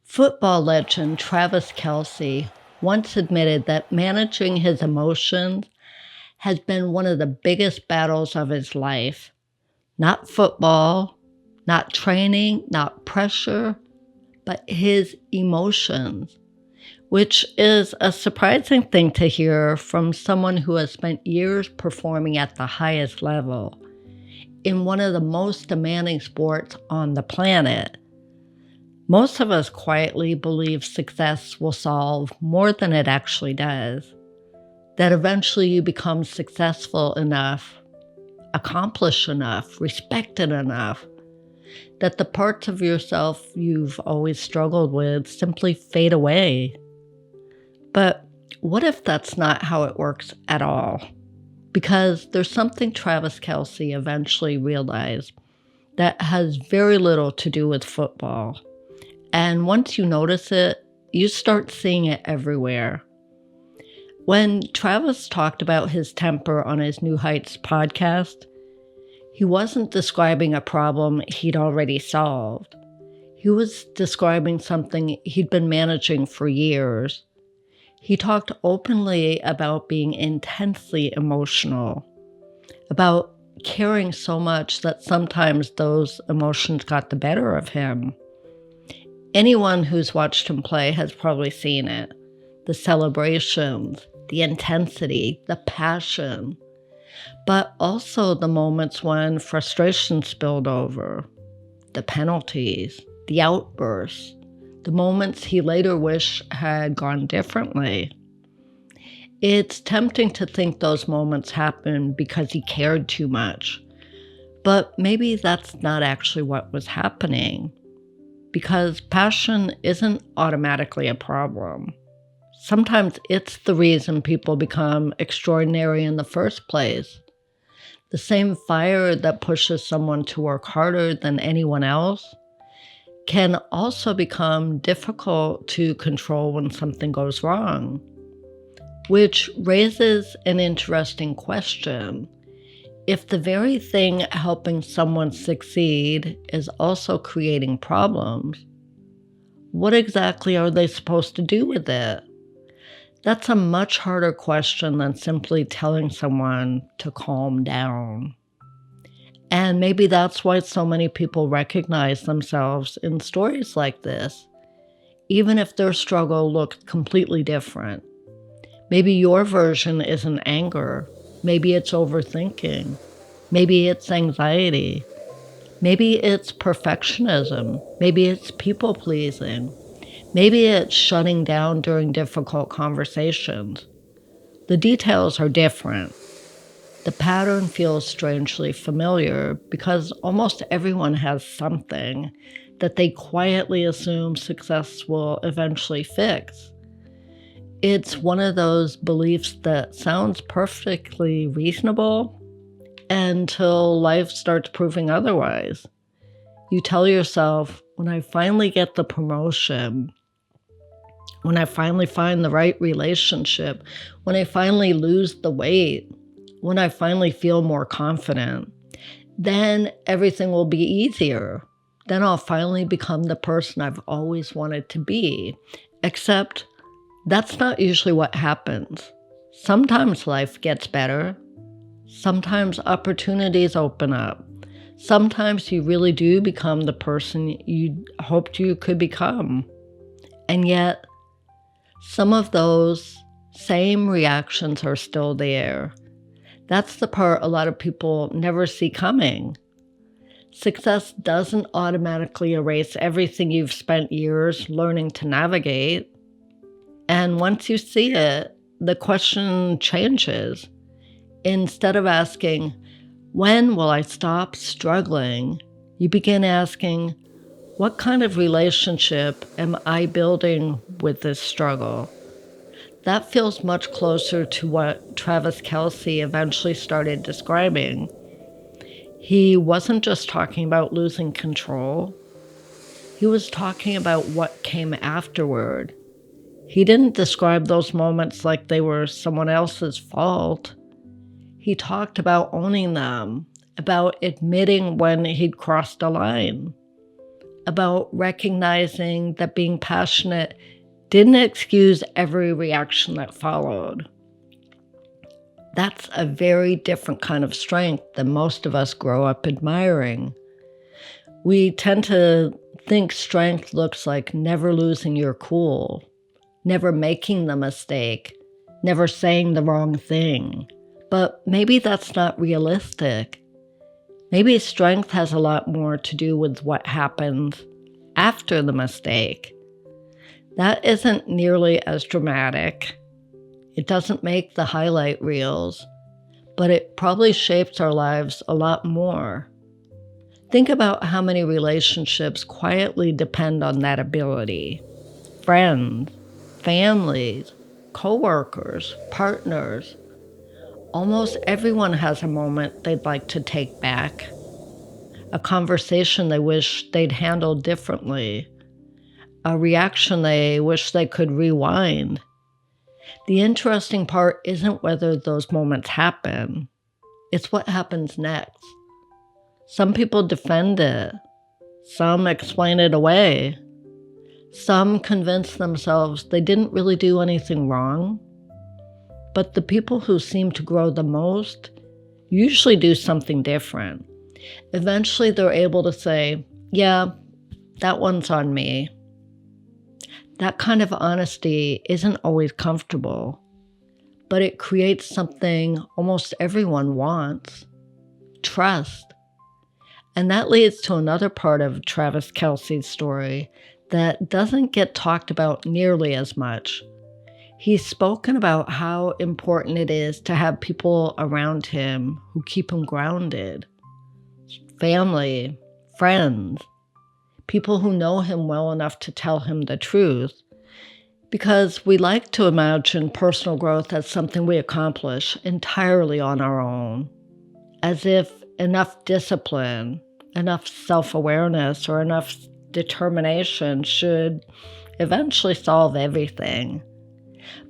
Football legend Travis Kelce once admitted that managing his emotions has been one of the biggest battles of his life. Not football, not training, not pressure, but his emotions, which is a surprising thing to hear from someone who has spent years performing at the highest level in one of the most demanding sports on the planet. Most of us quietly believe success will solve more than it actually does. That eventually you become successful enough, accomplished enough, respected enough, that the parts of yourself you've always struggled with simply fade away. But what if that's not how it works at all? Because there's something Travis Kelce eventually realized that has very little to do with football. And once you notice it, you start seeing it everywhere. When Travis talked about his temper on his New Heights podcast, he wasn't describing a problem he'd already solved. He was describing something he'd been managing for years. He talked openly about being intensely emotional, about caring so much that sometimes those emotions got the better of him. Anyone who's watched him play has probably seen it. The celebrations, the intensity, the passion, but also the moments when frustration spilled over, the penalties, the outbursts, the moments he later wished had gone differently. It's tempting to think those moments happened because he cared too much, but maybe that's not actually what was happening, because passion isn't automatically a problem. Sometimes it's the reason people become extraordinary in the first place. The same fire that pushes someone to work harder than anyone else can also become difficult to control when something goes wrong, which raises an interesting question. If the very thing helping someone succeed is also creating problems, what exactly are they supposed to do with it? That's a much harder question than simply telling someone to calm down. And maybe that's why so many people recognize themselves in stories like this, even if their struggle looks completely different. Maybe your version isn't anger. Maybe it's overthinking. Maybe it's anxiety. Maybe it's perfectionism. Maybe it's people pleasing. Maybe it's shutting down during difficult conversations. The details are different. The pattern feels strangely familiar because almost everyone has something that they quietly assume success will eventually fix. It's one of those beliefs that sounds perfectly reasonable until life starts proving otherwise. You tell yourself, when I finally get the promotion, when I finally find the right relationship, when I finally lose the weight, when I finally feel more confident, then everything will be easier. Then I'll finally become the person I've always wanted to be. Except that's not usually what happens. Sometimes life gets better. Sometimes opportunities open up. Sometimes you really do become the person you hoped you could become. And yet, some of those same reactions are still there. That's the part a lot of people never see coming. Success doesn't automatically erase everything you've spent years learning to navigate. And once you see it, the question changes. Instead of asking, when will I stop struggling? You begin asking, what kind of relationship am I building with this struggle? That feels much closer to what Travis Kelce eventually started describing. He wasn't just talking about losing control. He was talking about what came afterward. He didn't describe those moments like they were someone else's fault. He talked about owning them, about admitting when he'd crossed a line, about recognizing that being passionate didn't excuse every reaction that followed. That's a very different kind of strength than most of us grow up admiring. We tend to think strength looks like never losing your cool, never making the mistake, never saying the wrong thing. But maybe that's not realistic. Maybe strength has a lot more to do with what happens after the mistake. That isn't nearly as dramatic. It doesn't make the highlight reels, but it probably shapes our lives a lot more. Think about how many relationships quietly depend on that ability. Friends, families, coworkers, partners. Almost everyone has a moment they'd like to take back, a conversation they wish they'd handled differently, a reaction they wish they could rewind. The interesting part isn't whether those moments happen, it's what happens next. Some people defend it, some explain it away, some convince themselves they didn't really do anything wrong. But the people who seem to grow the most usually do something different. Eventually, they're able to say, yeah, that one's on me. That kind of honesty isn't always comfortable, but it creates something almost everyone wants: trust. And that leads to another part of Travis Kelce's story that doesn't get talked about nearly as much. He's spoken about how important it is to have people around him who keep him grounded. Family, friends, people who know him well enough to tell him the truth. Because we like to imagine personal growth as something we accomplish entirely on our own, as if enough discipline, enough self-awareness, or enough determination should eventually solve everything.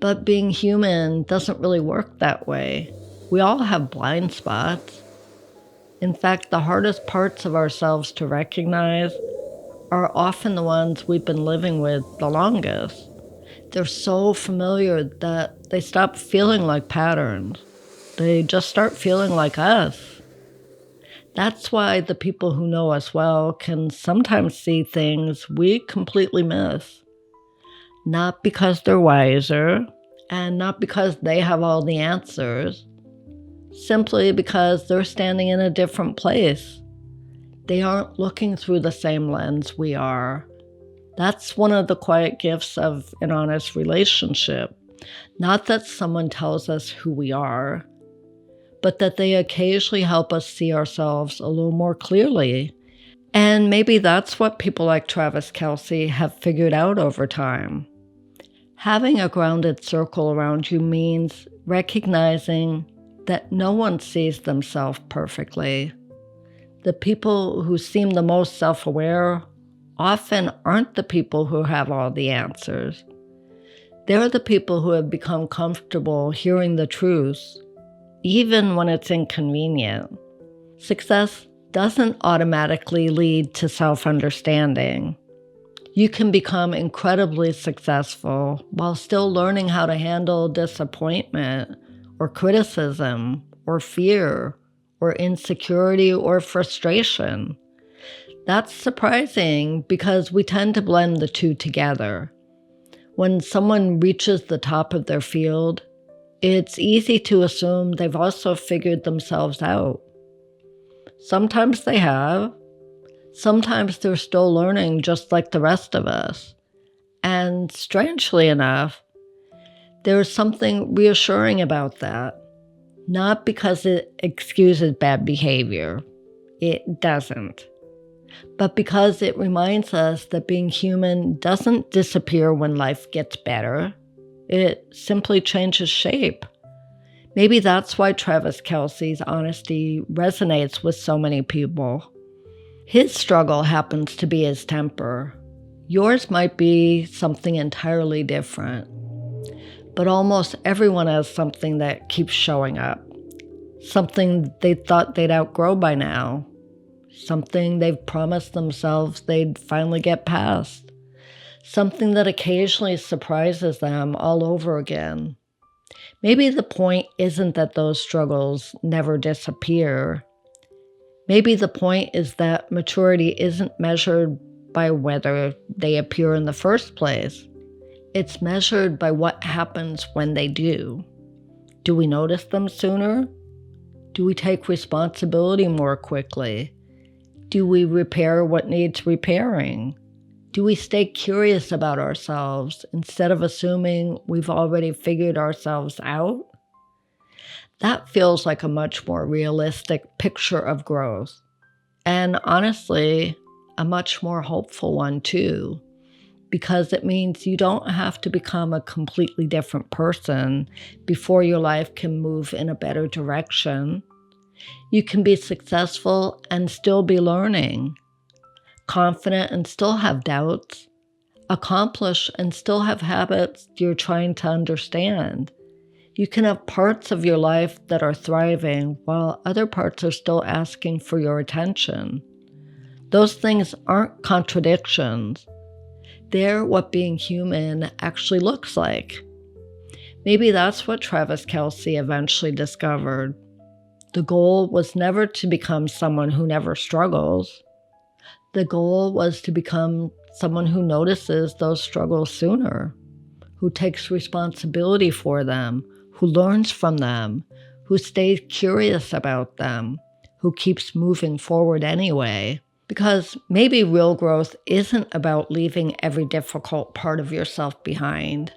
But being human doesn't really work that way. We all have blind spots. In fact, the hardest parts of ourselves to recognize are often the ones we've been living with the longest. They're so familiar that they stop feeling like patterns. They just start feeling like us. That's why the people who know us well can sometimes see things we completely miss. Not because they're wiser, and not because they have all the answers, simply because they're standing in a different place. They aren't looking through the same lens we are. That's one of the quiet gifts of an honest relationship. Not that someone tells us who we are, but that they occasionally help us see ourselves a little more clearly. And maybe that's what people like Travis Kelce have figured out over time. Having a grounded circle around you means recognizing that no one sees themselves perfectly. The people who seem the most self-aware often aren't the people who have all the answers. They're the people who have become comfortable hearing the truth, even when it's inconvenient. Success doesn't automatically lead to self-understanding. You can become incredibly successful while still learning how to handle disappointment or criticism or fear or insecurity or frustration. That's surprising because we tend to blend the two together. When someone reaches the top of their field, it's easy to assume they've also figured themselves out. Sometimes they have. Sometimes they're still learning just like the rest of us. And strangely enough, there's something reassuring about that. Not because it excuses bad behavior. It doesn't. But because it reminds us that being human doesn't disappear when life gets better. It simply changes shape. Maybe that's why Travis Kelce's honesty resonates with so many people. His struggle happens to be his temper. Yours might be something entirely different. But almost everyone has something that keeps showing up. Something they thought they'd outgrow by now. something they've promised themselves they'd finally get past, something that occasionally surprises them all over again. Maybe the point isn't that those struggles never disappear. Maybe the point is that maturity isn't measured by whether they appear in the first place. It's measured by what happens when they do. Do we notice them sooner? Do we take responsibility more quickly? Do we repair what needs repairing? Do we stay curious about ourselves instead of assuming we've already figured ourselves out? That feels like a much more realistic picture of growth. And honestly, a much more hopeful one too, because it means you don't have to become a completely different person before your life can move in a better direction. You can be successful and still be learning, confident and still have doubts, accomplished and still have habits you're trying to understand. You can have parts of your life that are thriving while other parts are still asking for your attention. Those things aren't contradictions. They're what being human actually looks like. Maybe that's what Travis Kelce eventually discovered. The goal was never to become someone who never struggles. The goal was to become someone who notices those struggles sooner, who takes responsibility for them, who learns from them, who stays curious about them, who keeps moving forward anyway. Because maybe real growth isn't about leaving every difficult part of yourself behind.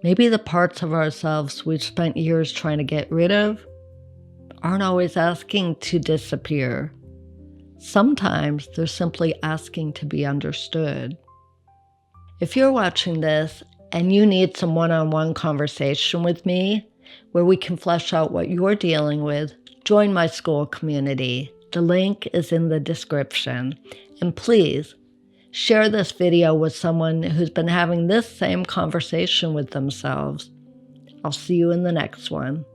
Maybe the parts of ourselves we've spent years trying to get rid of aren't always asking to disappear. Sometimes they're simply asking to be understood. If you're watching this and you need some one-on-one conversation with me, where we can flesh out what you're dealing with, join my school community. The link is in the description. And please, share this video with someone who's been having this same conversation with themselves. I'll see you in the next one.